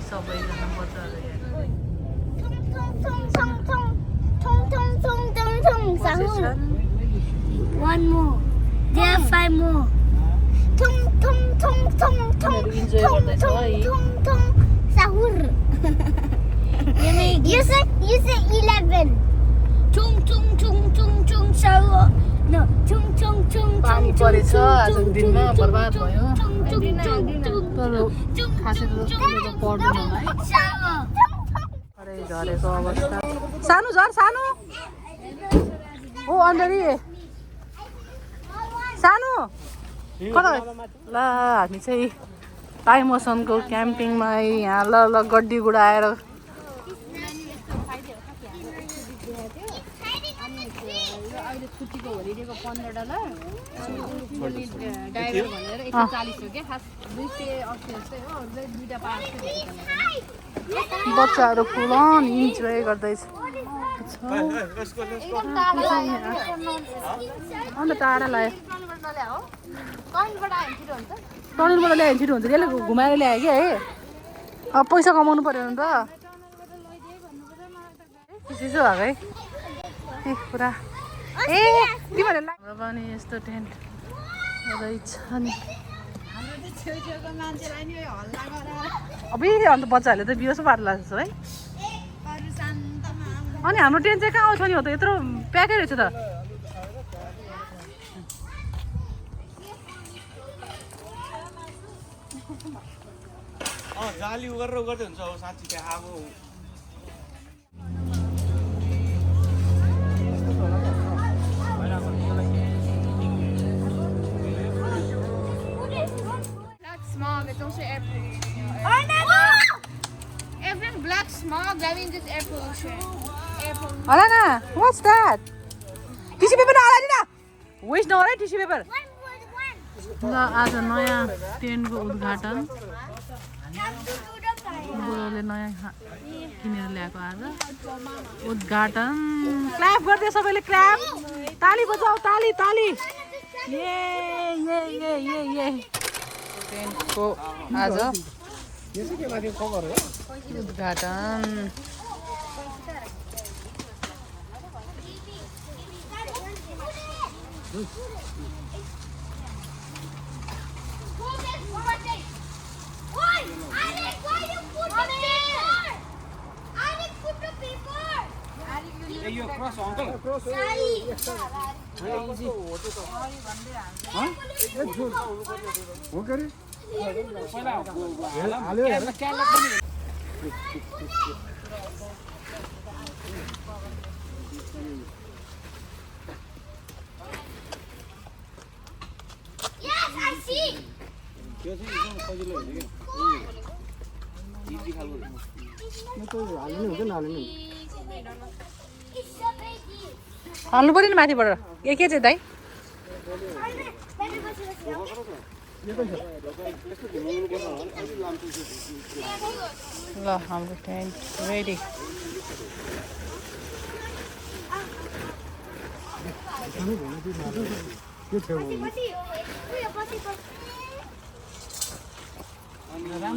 सबैजना बच्चाहरू One more. There are 5 more. Sahur. You say 11. Sahur. No. पानी परेछ आज दिनमा बर्बाद भयो तर खासै त जस्तो पर्दैन है झरेको अवस्था सानो झर सानो हो अन्दरी सानो कता ल हामी चाहिँ टाइमोसनको क्याम्पिङमा यहाँ ल गड्डी गुडाएर छुट्टीको होलिडेको $15 ड्राइभर भनेर 140 हो क्या खास 280 जस्तै हो दुईटा पार्छ बच्चाहरू फुल अन इन्जोय गर्दैछ अन्त टाढा लाग्यो टनलबाट ल्यायो छिटो हुन्छ त्यसले घुमाएर ल्यायो क्या है अब पैसा कमाउनु पर्यो नि त चिसो भएको है ए पुरा ए तिमीहरू पनि यस्तो टेन्ट रहेछ नि अब अन्त बच्चाहरूले त बिहोस पार्ला जस्तो है अनि हाम्रो टेन्ट चाहिँ कहाँ आउँछ नि हो त यत्रो प्याकै रहेछ त जाली गरेर गर्दै हुन्छ अब साँच्ची त्यहाँ अब smog, it's also air pollution. Everything black smog, that means it's air pollution. Alana, what's that? Tissue paper हाला नि न वेस्ट नगर है टिस्यु पेपर ल आज नयाँ टेन्टको उद्घाटन बुढोले नयाँ किनेर ल्याएको आज उद्घाटन क्ल्याप गर्दै सबैले क्ल्याप ताली बजाऊ ताली ताली ये टेन्टको आज उद्घाटन cross uncle cross हो गरे पहिला हाल्यो Yes, I see. त्यो चाहिँ एकदम सजिलो हुन्छ के इजी खालको म त हाल्नु हुन्छ नहाल्नु हाल्नु पर्यो नि माथिबाट के चाहिँ दाइ ल हाम्रो tent ready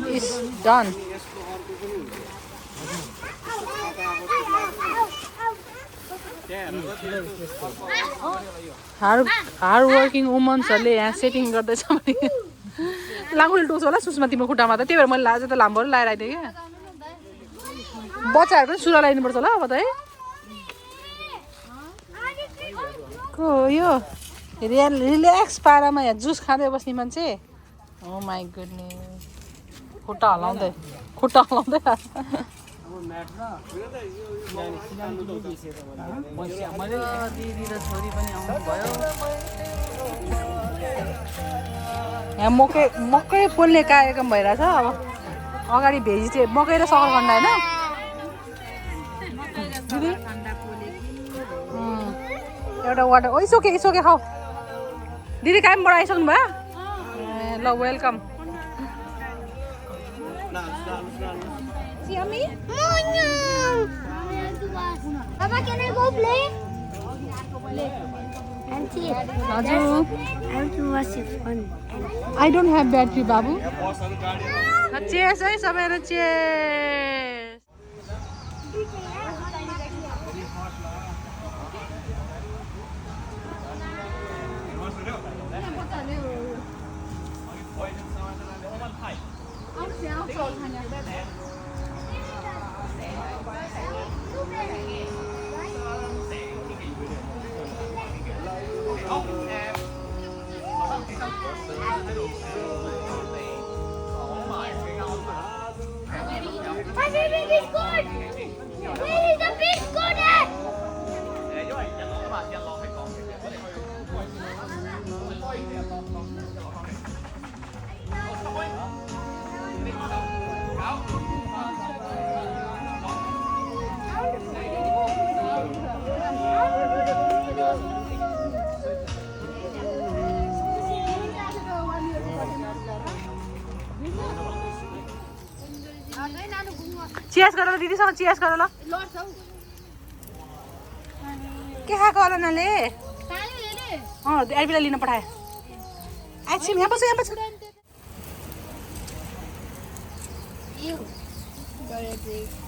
It's done. Hard working वुमन्सहरूले यहाँ सेटिङ गर्दैछ भने लाङ्गुले टोक्छ होला सुषमा तिम्रो खुट्टामा त त्यही भएर मैले आज त लामोहरू लगाएर आइदिएँ क्या बच्चाहरू पनि सुरा लगाइदिनुपर्छ होला अब त है को यो रिल्याक्स पारामा यहाँ जुस खाँदै बस्ने मान्छे ओ माई गुडनेस खुट्टा हलाउँदै दिदी र छोरी पनि आउनुभयो यहाँ मकै पोल्ने कार्यक्रम भइरहेछ अब अगाडि भेजी मकै र सकरखण्ड होइन दिदी एउटा वाटर ओ इट्स ओके खाऊ दिदी कामबाट आइसक्नु भयो ल welcome Yummy? Papa, can I go play? Auntie, I want to watch it fun. I don't have battery, Babu. Chase है सबैजना Chase My favorite biscuit! Where is the biscuit at? Chase गर ल दिदीसँग chess गर ल के खाएको होला नाले एडबिला लिन पठाए एकछिन यहाँ बस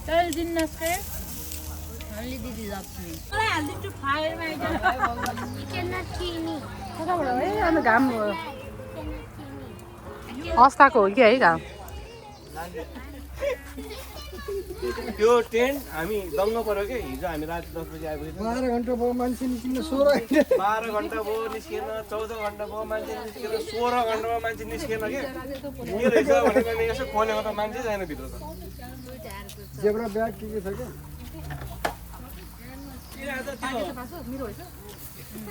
चल जिन्नस के only didi loves me I haल्दिन्छु फायरमा You cannot kill me. अन्त घाम अस्ताको हो कि है घाम त्यो टेन्ट हामी दङ्ग पर्यो कि हिजो हामी राति 10 बजे आइपुगेको 12 घण्टा भयो मान्छे निस्किन 16 घण्टा भयो निस्केन 14 घण्टा भयो मान्छे निस्केन 16 घण्टामा मान्छे निस्केन के रहेछ भनेर नि यसो खोलेको त मान्छे छैन भित्र त जेब्रा ब्याग के छ के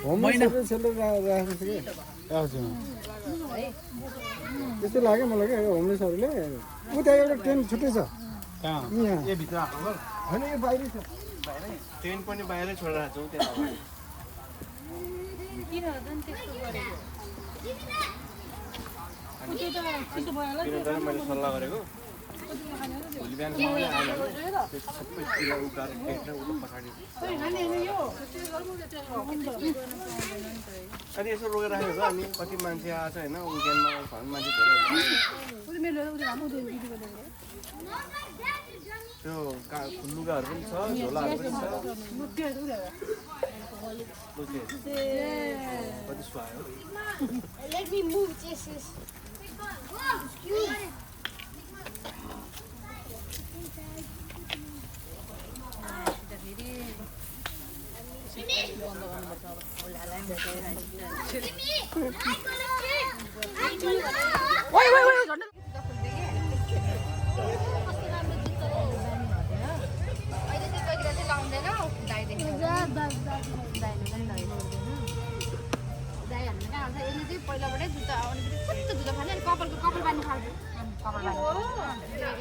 होमस्टे सेलर राखेको छ के हजुर त्यस्तो लाग्यो मलाई के होमलेसहरूले उता एउटा टेन्ट छुट्टै छ यहाँ ए भित्र आएको होइन यो बाहिरै छ टेन्ट पनि बाहिरै छोडेर छौँ त्यहाँ किन मैले सल्लाह गरेको भोलि बिहान सबैले आयो सबै चिला उकाएर टेन्ट उता पछाडि अनि यसो रोकेर राखेको छ अनि कति मान्छे आएको छ होइन विकेन्डमा घरमा मान्छे धेरै त्यो लुगाहरू पनि छ झोलाहरू पनि छ कति सुहायो Let me move this. पहिलाबाटै जुत्ता आउने कस्तो जुत्ता फाल्ने अनि कपाल बान्ने खाल्छु कपाल बान्ने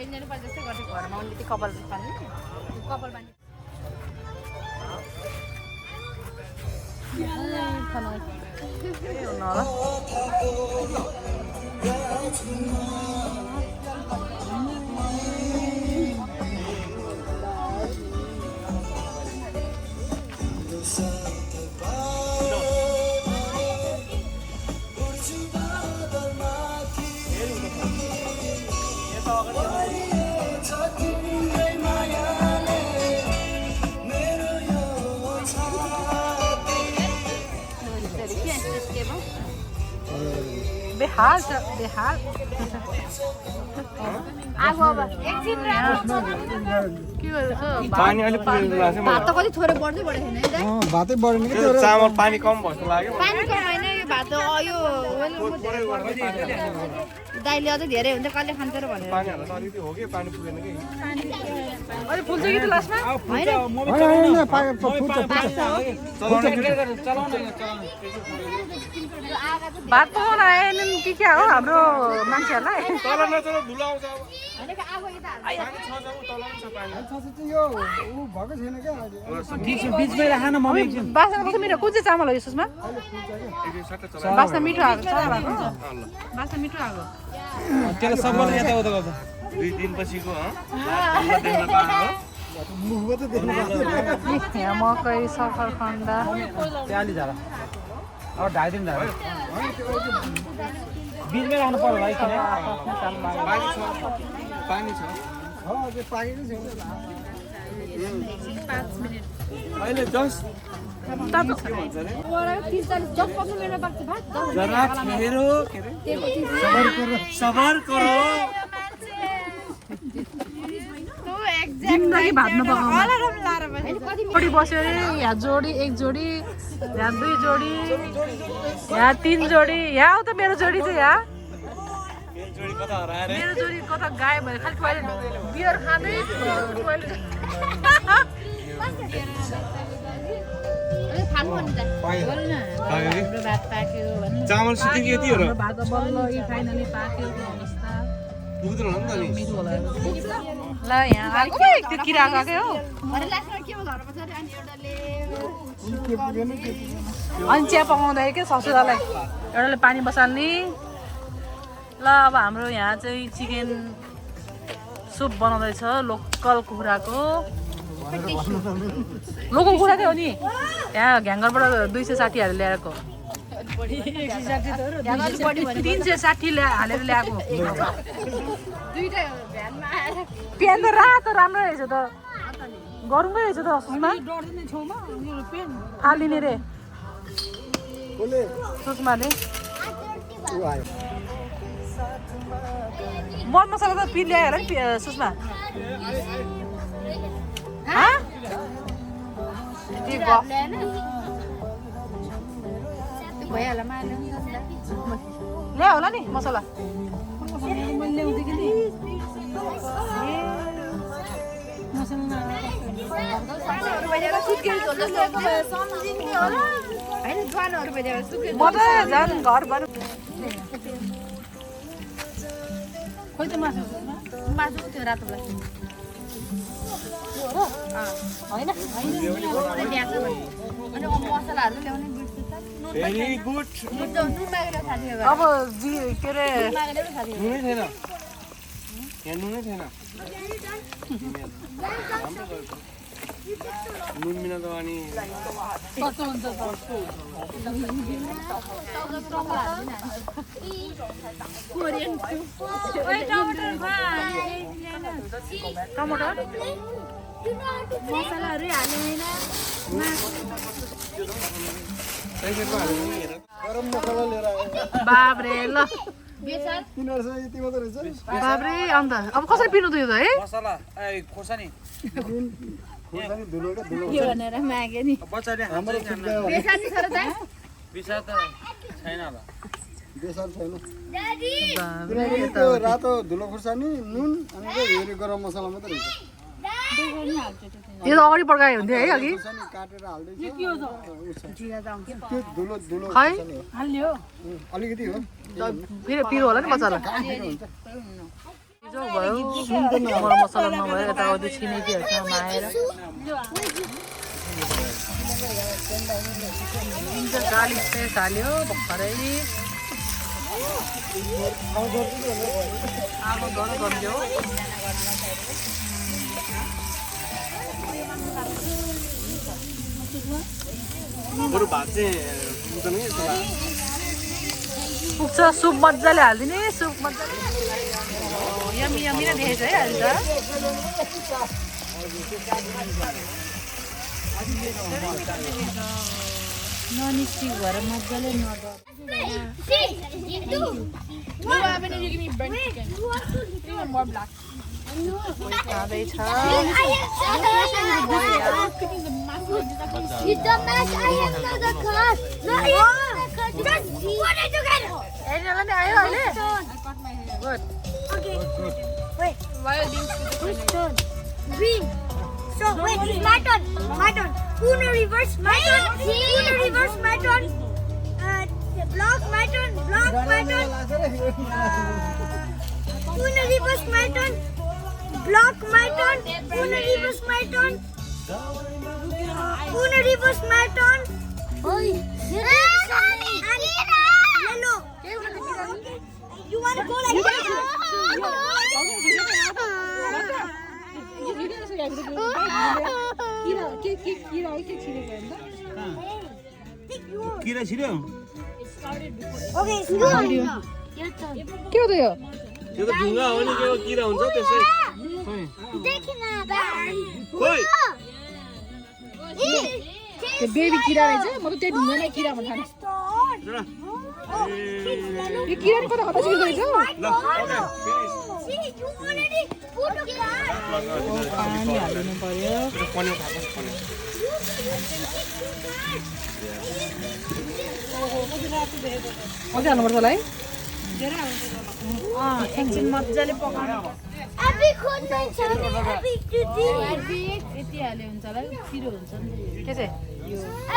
एकजना पनि जस्तै गर्छ घरमा आउने बित्तिकै कपाल फाल्ने कपाल बान्ने बेहाल बेहाल आगो अब एकछिन के गर्छ पानी अलिक पुगेको लाग्छ भात त कति थोरै बढ्दै बढेको छैन है भातै बढेन कि मलाई चामल पानी कम भएको लाग्यो पानी कम होइन यो भात यो दाइले अझै धेरै हुन्छ कहिले खान्छ र भनेर पानी हाल्दा अलिकति हो कि पानी पुगेन कि अरे फुल्छ कि त लास्टमा भात पकाउन आएनन् कि क्या हो हाम्रो मान्छेहरूलाई तल नचल धुलो आउँछ अब भनेको आगो यता पानी छ जब तल पनि छ पानी यो ऊ भएको छैन क्या बासना कस्तो मिठो कुन चाहिँ चामल हो यसमा एकदिन सट्ट चला बासना मिठो आएको छ बासना मिठो आएको दुई दिनपछिको देख्न पाएको यहाँ मकै सखरखण्ड बिचमै राख्नु पर्यो भाइ किन पानी छ त्यो पाकेको छैन अहिले जस्ट जरा ठहरो सबर करो जिन्दगी भात नपकाउनु बस्यो अरे यहाँ जोडी एक जोडी यहाँ दुई जोडी यहाँ तीन जोडी यहाँ आऊ त मेरो जोडी चाहिँ यहाँ जोडी कता हराएर मेरो जोडी कता गायब भयो खालि टोइलेट बियर खाँदै टोइलेट चामल सिद्धि के यति हो र भात बल्ल फाइनली पाक्यो अवस्था पुग्दैन होला नि त नि ल यहाँ आएको त्यो किरा गएकै हो अनि चिया पकाउँदै के ससुरालाई एउटाले पानी बसाल्ने ल अब हाम्रो यहाँ चाहिँ चिकन सुप बनाउँदैछ लोकल कुखुराको लोकल कुखुरा चाहिँ हो नि यहाँ घ्याङ्गरबाट 260 ल्याएको 360 हालेर ल्याएको प्यान त रातो राम्रो रहेछ त गरौँकै रहेछ त सुषमा फालिने रे सुषमाले मर मसला त पिर ल्याएर नि सुषमा ल्या होला नि मसला म त झन् घरभर खोइ त मासु त्यो रातोलाई होइन मसलाहरू ल्याउने भेरी गुड अब के अरे नुनै छैन यहाँ नुनै छैन नुन बिना त अनि कस्तो हुन्छ टमाटर मसलाहरू हाल्दैन गरम मसला लिएर आयो बाब्रे ल तिनीहरूसँग यति मात्रै रहेछ बाब्रे अन्त अब कसरी पिनु त यो त है मसला खोर्सानी खोर्सानी धुलो क्या धुलो के भनेर मागे नि बच्चाले हाम्रो फुट्दा बेसानी छ र त बिसा त छैन होला बेसार छैन ड्याडी किनभने त्यो रातो धुलो खोर्सानी नुन अनि त्यो हेरी गरम मसला मात्रै रहेछ यो त अगाडि पड्कायो हुन्थ्यो है अघि खोर्सानी काटेर हाल्दैछ त्यो धुलो धुलो खै खोर्सानी हो हाल्यो अलिकति हो फेरि पिरो होला नि मसला भयो मर मसला नभएर यताउति छिमेकीहरूसँग आएर गाली पेस्ट हाल्यो भर्खरै आगो घर गन्थ्यो बरु भात चाहिँ पुग्दैन कि यस्तो लाग्यो। पुग्छ सुप मजाले हालिदिने सुप मजाले यमी यमी नै देखेछ है अहिले त ननिस्टिक भएर मजाले खाँदैछ आयो अहिले Green. So wait, it's my turn. My turn. Uno reverse, my turn. Uno reverse, my turn. Block, my turn. Block, my turn. Uno reverse, my turn. Block, my turn. Uno reverse, my turn. Uno reverse, my turn. Yellow. You want to go like that? किरा छिर्यो Okay, it's good. Your के हो त यो त्यो त ढुङ्गा हो नि के हो किरा हुन्छ त्यसै देखना खोइ त्यो बेबी किरा रहेछ म त त्यही ढुङ्गामै किरा भन्छ नि यो किरा नि कता कता सिकेको रहेछ ल okay See, you already put a card. पानी हालिदिनु पर्यो पन्यौ खाएको पन्यौ मजा हाल्नुपर्छ होला है एकछिन मजाले पकाउनु Abhi khud nahi chhode, Abhi tuti. यति हाल्यो हुन्छ होला पिरो हुन्छ नि के चाहिँ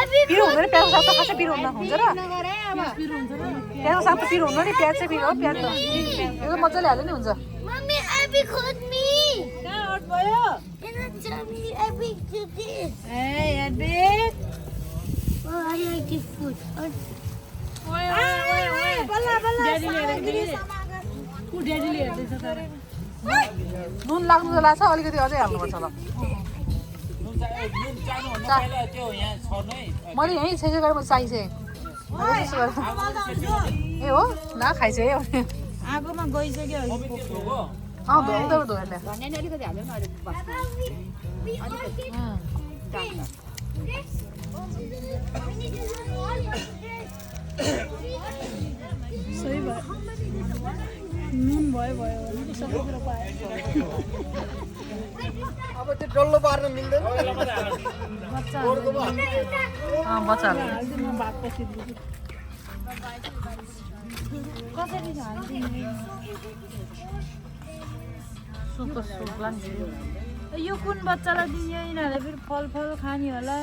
Abhi पिरो हुँदैन प्याज साग त खासै पिरो हुँदैन हुन्छ र नगर है अब पिरो हुन्छ र प्याज साग त पिरो हुँदैन नि प्याज चाहिँ पिरो हो प्याज त यो त मजाले हाल्यो नि हुन्छ Mommy, Abhi khud me. कहाँ आउट भयो In a tummy, Abhi tuti. ए एडबिट Oh, I like this food. ओए ओए ओए बल्ला बल्ला उ ड्याडीले हेर्दैछ तर नुन लाग्नु त लाग्छ अलिकति अझै हाल्नुपर्छ ल त्यो यहाँ छर्नु है मैले यहीँ छेसो गरेर म चाहिसकेँ ए हो न खाइसक्यो आगोमा गइसक्यो हो अँ धोएर धोएर ल्या भन्ने नि अलिकति हाल्यो नि अलिक बस We all get this. We need to learn all of this. सही भयो नुन भयो भयो भने सबै कुरो पायो अब त्यो डल्लो पार्न मिल्दैन अँ बच्चाहरू हाल्दिनु भात पसिदिन्छु कसरी हाल्दिनु सुपको सुप लाग्छ यो कुन बच्चालाई दिने यिनीहरूले फेरि फलफल खाने होला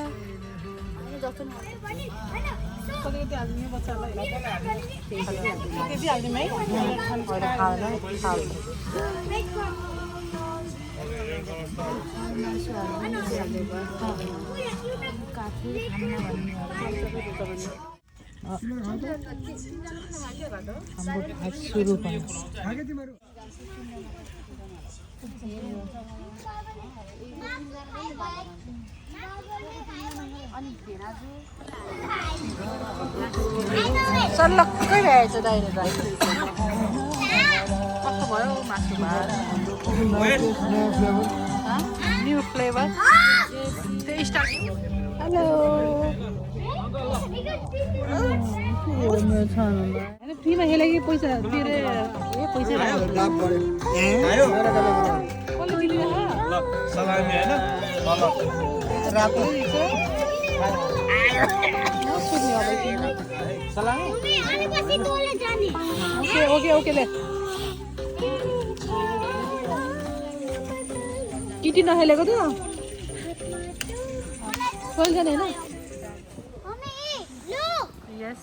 कतिकति हालिदिने बच्चालाई कति हालिदिउँ है अहिले खाँदैन खाँदैन हाम्रो भात सुरु भयो सल्लक्कै भएछ दाइले त कस्तो भयो मासु भात न्यू फ्लेभर त्यो स्टार्ट हेलो होइन फ्रीमा खेले कि पैसा तिरे ए पैसा लाभ भयो आयो कसले दिने ल सलामी हैन ल रातो नसोध्ने अब किन सलामी Mommy, ani kasi tole jani. Okay okay okay ले किटी नखेलेको त कहिले जाने होइन Mommy, look. यस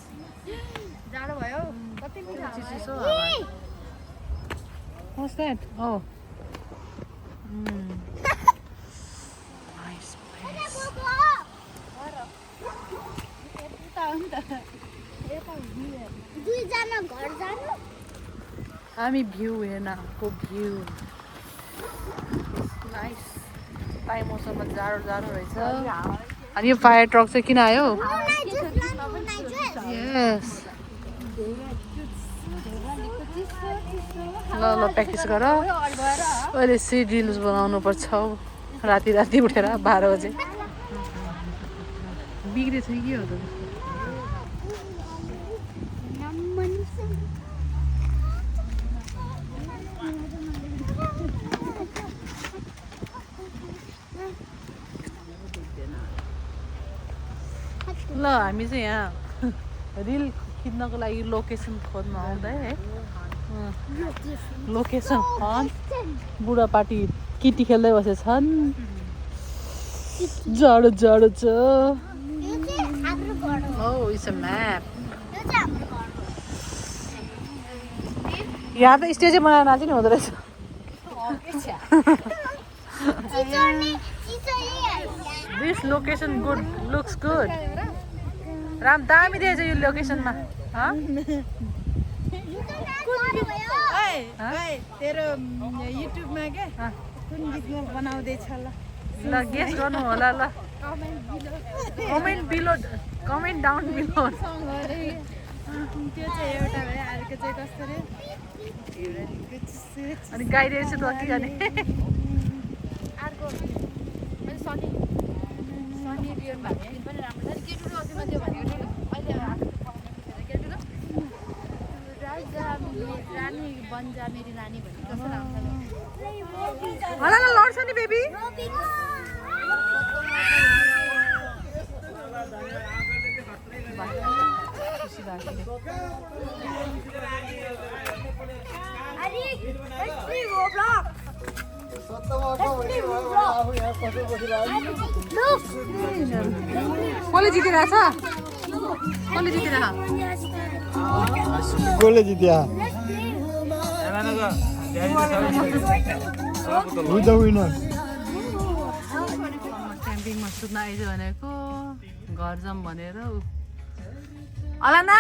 जाडो भयो कति मिठो चिसो See. What's that? Oh. Nice place. दुईजना घर जानु हामी भ्यू हेर्न आएको भ्यू नाइस पाइ मौसममा जाडो जाडो रहेछ अनि यो फायर ट्रक चाहिँ किन आयो यस ल ल प्र्याक्टिस गर अहिले सी रिल्स बनाउनु पर्छ राति राति उठेर 12 बजे बिग्रेछ कि के हो त ल हामी चाहिँ यहाँ रिल खिच्नको लागि लोकेसन खोज्न आउँदै है लोकेसन बुढापाटी किटी खेल्दै बसेछन् जाडो जाडो छ Oh, it's a map. यहाँ त स्टेजै बनाएर नाच्यो नि हुँदो रहेछ This location good looks good. Ram दामी रहेछ यो लोकेसनमा तेरो युट्युबमा के कुन गीतमा बनाउँदैछ ल ल गेस गर्नु होला ल कमेन्ट डाउन बिलो त्यो चाहिँ एउटा भयो अर्को चाहिँ कस्तो रे अनि गाइरहेको छु त के गर्ने अर्को मैले सनी बियर भएको दिन पनि राम्रो छ केटु र अझैमा त्यो भनेको अहिले केटु रानी बन्जा मेरी नानी भन्ने कस्तो राम्रो होला न लड्छ नि बेबी खुसी भएको Let's play Roblox. Look. कसले जितिरहेछ कसले जितिरहेछ कसले जित्या Who the winner? क्याम्पिङमा सुत्न आइज भनेको घर जाऊँ भनेर अलाना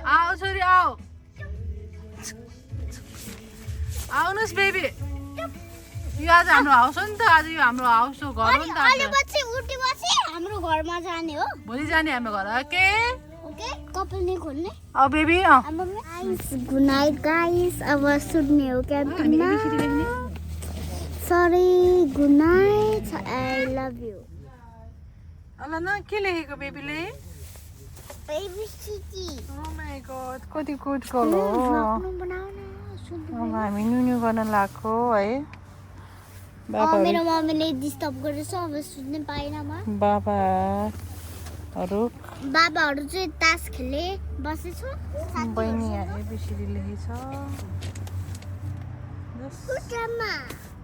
आऊ छोरी आऊ आउनुहोस् बेबी यो आज हाम्रो हाउस हो नि त आज यो हाम्रो हाउस हो घर हो नि त आज उठेपछि हाम्रो घरमा जाने हो भोलि जाने हाम्रो घर ओके ओके कपाल नै खोल्ने अब बेबी गुड नाइट गाइस अब सुत्ने हो क्याम्पिङमा sorry good night I love you Alana के लेखेको बेबीले baby city oh my god कति गुड गर्ल हो अब हामी नुनु गर्न लाग्यो है मेरो मम्मीले डिस्टर्ब गरेछ अब सुत्नै पाएन म बाबाहरू चाहिँ तास खेल्ने बसेछ बहिनी यहाँ एबिसिडी लेखेछ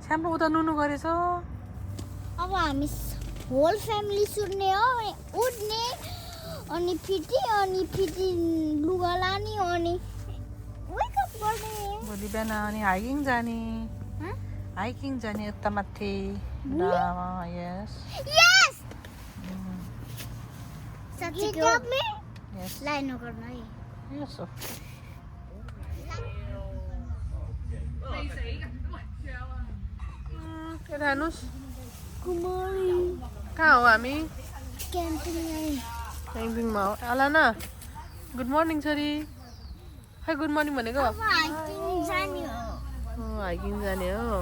छ्याम्रो उता नुनु गरेछ अब हामी होल फ्यामिली सुत्ने हो उठ्ने अनि फिटी लुगा लाने अनि वेकअप गर्ने भोलि बिहान अनि हाइकिङ जाने यता माथि यस यस लाइन गर्न है यस केटा हेर्नुहोस् कहाँ हो हामी क्याम्पिङमा हो अलाना गुड मर्निङ छोरी खै गुड मर्निङ भनेको हाइकिङ जाने हो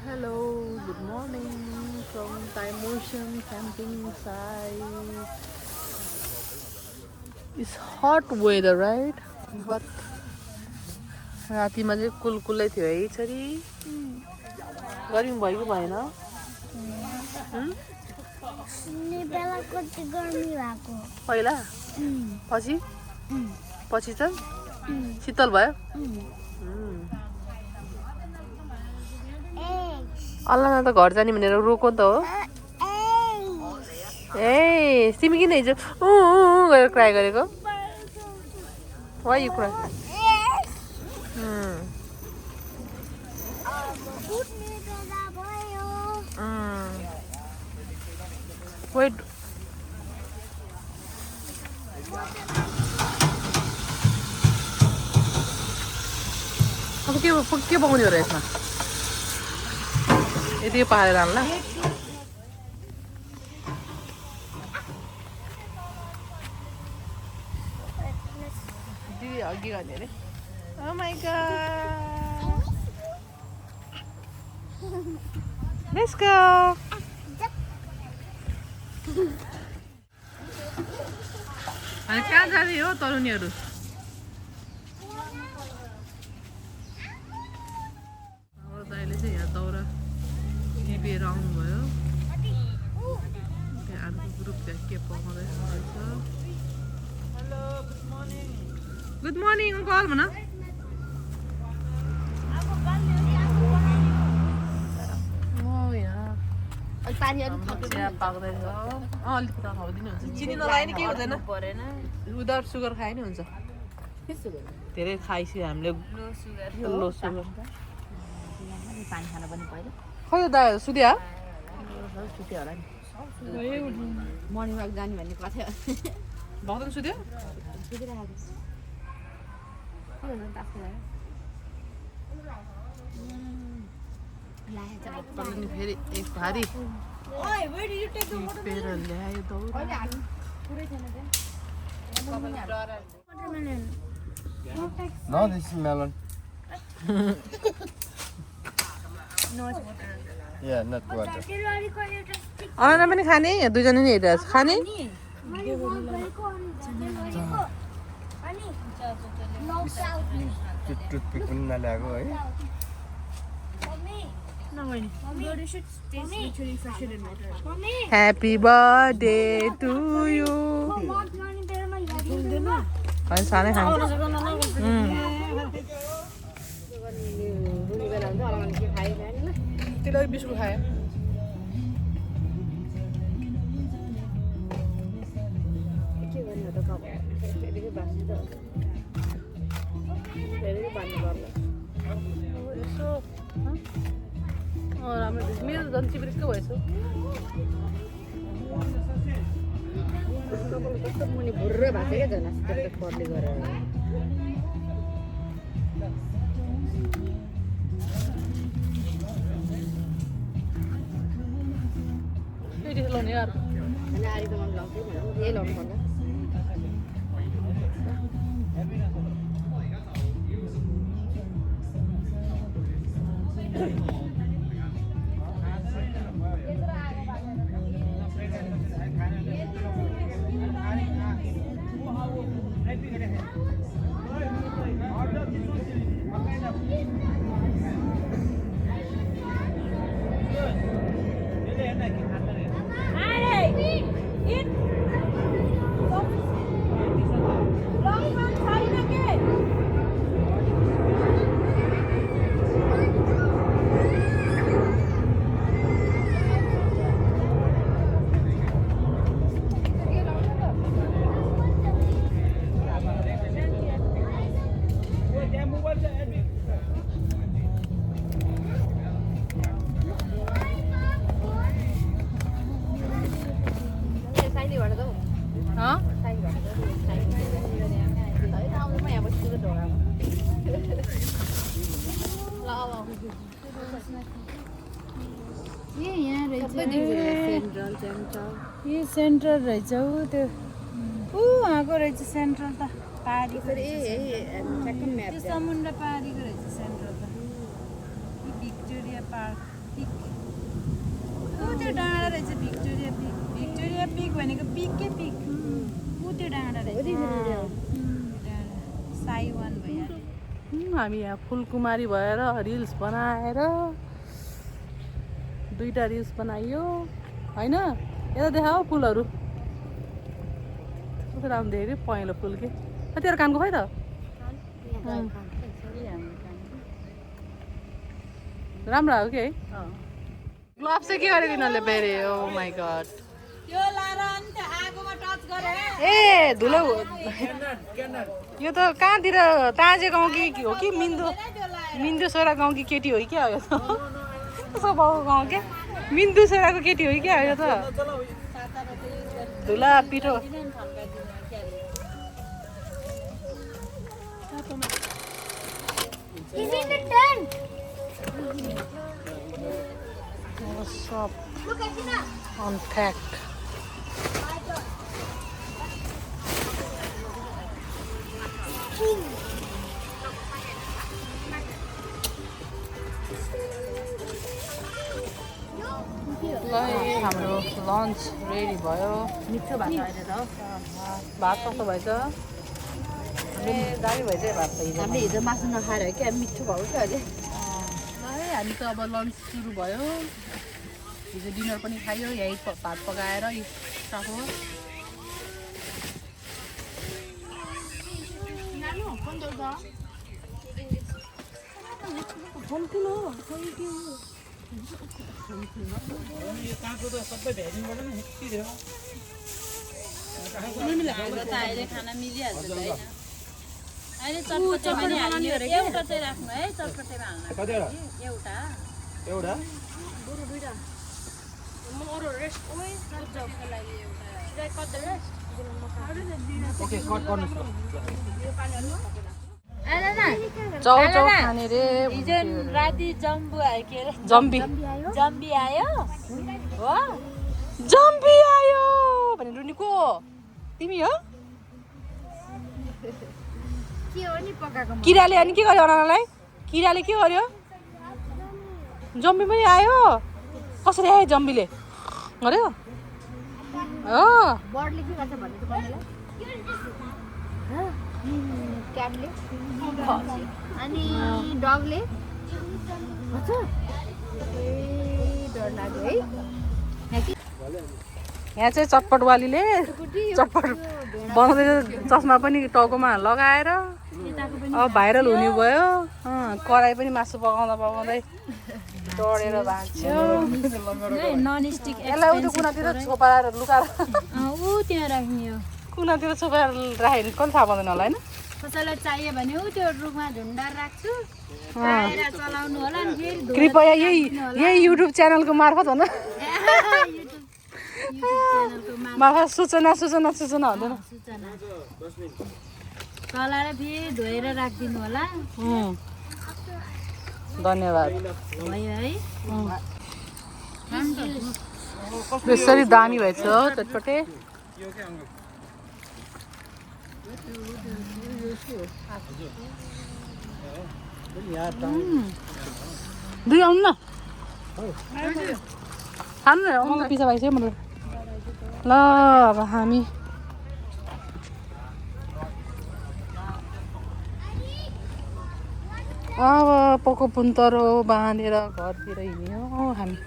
Hello, good morning from Time Ocean camping site. It's hot weather, right? But रातिमा चाहिँ कुलकुलै थियो है छोरी गर्मी भयो कि भएन बेला कति गर्मी भएको पहिला पछि पछि त शीतल भयो अल्लाह त घर जाने भनेर रोको त हो ए तिमी किन हिजो गरेर क्राई गरेको वाइ यु क्राई वेट अब के पकाउने हो र यसमा यति पारेर हाल्ला दिदी अघि गर्ने अरे ओ माइ गॉड लेट्स गो अनि कहाँ जाने हो तरुनीहरू हाम्रो दाइले चाहिँ यहाँ दाउरा टिपेर आउनुभयो त्यहाँ अर्को ग्रुप त्यहाँ के पकाउँदैछ गुड मर्निङ अङ्कल भन पानी अलिक चिया पाक्दैछ अलिक त खाउदिनु हुन्छ चिनी नलाए नि केही हुँदैन विदाउट सुगर खाए नि हुन्छ धेरै खाइसक्यो हामीले लो सुगर पानी खान पनि पहिला खै यो दाइ सुत्या सुत्यो होला नि मर्निङ वाक जाने भन्ने कथ्यो भक्तन सुत्यो सुतिरहेको नि फेरि एक भारी Oi, where did you take the water? पेर ल्यायो दौड Watermelon. No, this is melon. No, it's water. Yeah, not water. अनना पनि खाने यहाँ दुईजना नि हेरेर खाने टुथपिक पनि नल्याएको है ह्याप्पी बर्थडे टु यु होइन सानै खाने त्यसलाई बिस्कुट खायो राम्रो मेरो झन् चिप्रिक्क भएछ कस्तो मुनि भुर्र भएको क्या झन् पर्ने गरेर फेरि लाउने यार अनि आरी त मन लाउँथ्यो यही लाउनु पर्ला ये सेन्ट्रल रहेछ ऊ त्यो उहाँको रहेछ सेन्ट्रल त पारीको त्यो समुद्र पारीको रहेछ सेन्ट्रल त भिक्टोरिया पार्क पिक ऊ त्यो डाँडा रहेछ भिक्टोरिया पिक भिक्टोरिया पिक भनेको पिककै पिक ऊ त्यो डाँडा रहेछ साइवान भइहाल्यो हामी यहाँ फुलकुमारी भएर रिल्स बनाएर दुईटा रिल्स बनाइयो होइन यता देखाऊ फुलहरू कस्तो राम्रो देखेको पहेँलो फुल के तेरो कानको खै त राम्रो आयो कि है ग्लोभ चाहिँ के गरेको यिनीहरूले बेरे ओ माई गड ए धुलो यो त कहाँतिर ताजे गाउँ कि हो कि मिन्दु सोरा गाउँ कि केटी हो कि क्या यो त बाउको गाउँ के मिन्दु सोराको केटी हो कि क्या यो त धुला पिठो He's in the tent. Shop Look at Tina. unpacked. हाम्रो लन्च रेडी भयो मिठो भएको अहिले त भात कस्तो भएछ दामी भएछ भात त हामीले हिजो मासु नखाएर हो क्या मिठो भएको क्या अहिले है हामी त अब लन्च सुरु भयो हिजो डिनर पनि खायो यही भात पकाएर स्टक हो अहिले खाना मिलिहाल्छ होइन अहिले चटपटे पनि हाल्ने एउटा चाहिँ राख्नु है चटपटेमा हाल्नु एउटा एउटा ओके कट गर्नुहोस् चाउचाउ खाने रे हिजो राति जम्बु आयो के अरे जम्बी जम्बी आयो हो जम्बी आयो भने रुनी को तिमी हो के हो नि पकाएको किराले अनि के गर्यो अनानालाई किराले के गर्यो जम्बी पनि आयो कसरी आयो जम्बीले गर्यो हो बर्डले के गर्छ भन्ने त बर्डले क्याटले अनि डगले डर लाग्यो है यहाँ चाहिँ चटपटवालीले चटपट बनाउँदै चस्मा पनि टाउकोमा लगाएर अब भाइरल हुने भयो कराई पनि मासु पकाउँदा पकाउँदै डढेर भाग्यो नन स्टिक यसलाई उयो कुनातिर छोपाएर लुकाएर ऊ त्यहाँ राख्ने हो कुनातिर छोपाएर राख्यो भने कसले थाहा पाउँदैन होला होइन कसैलाई चाहियो भने ऊ त्यो रुखमा झुन्डार राख्छु खाएर चलाउनु होला नि फेरि कृपया यही युट्युब च्यानलको मार्फत हो न मार्फत सूचना हुँदैन सूचना चलाएर फेरि धोएर राखिदिनु होला धन्यवाद भयो है यसरी दामी भएछ चटपटे दुई आउनु न खानु न आउनु पिसा भइसक्यो मतलब ल अब हामी अब पोको पुन्तरो बाँधेर घरतिर हिँड्यौँ हामी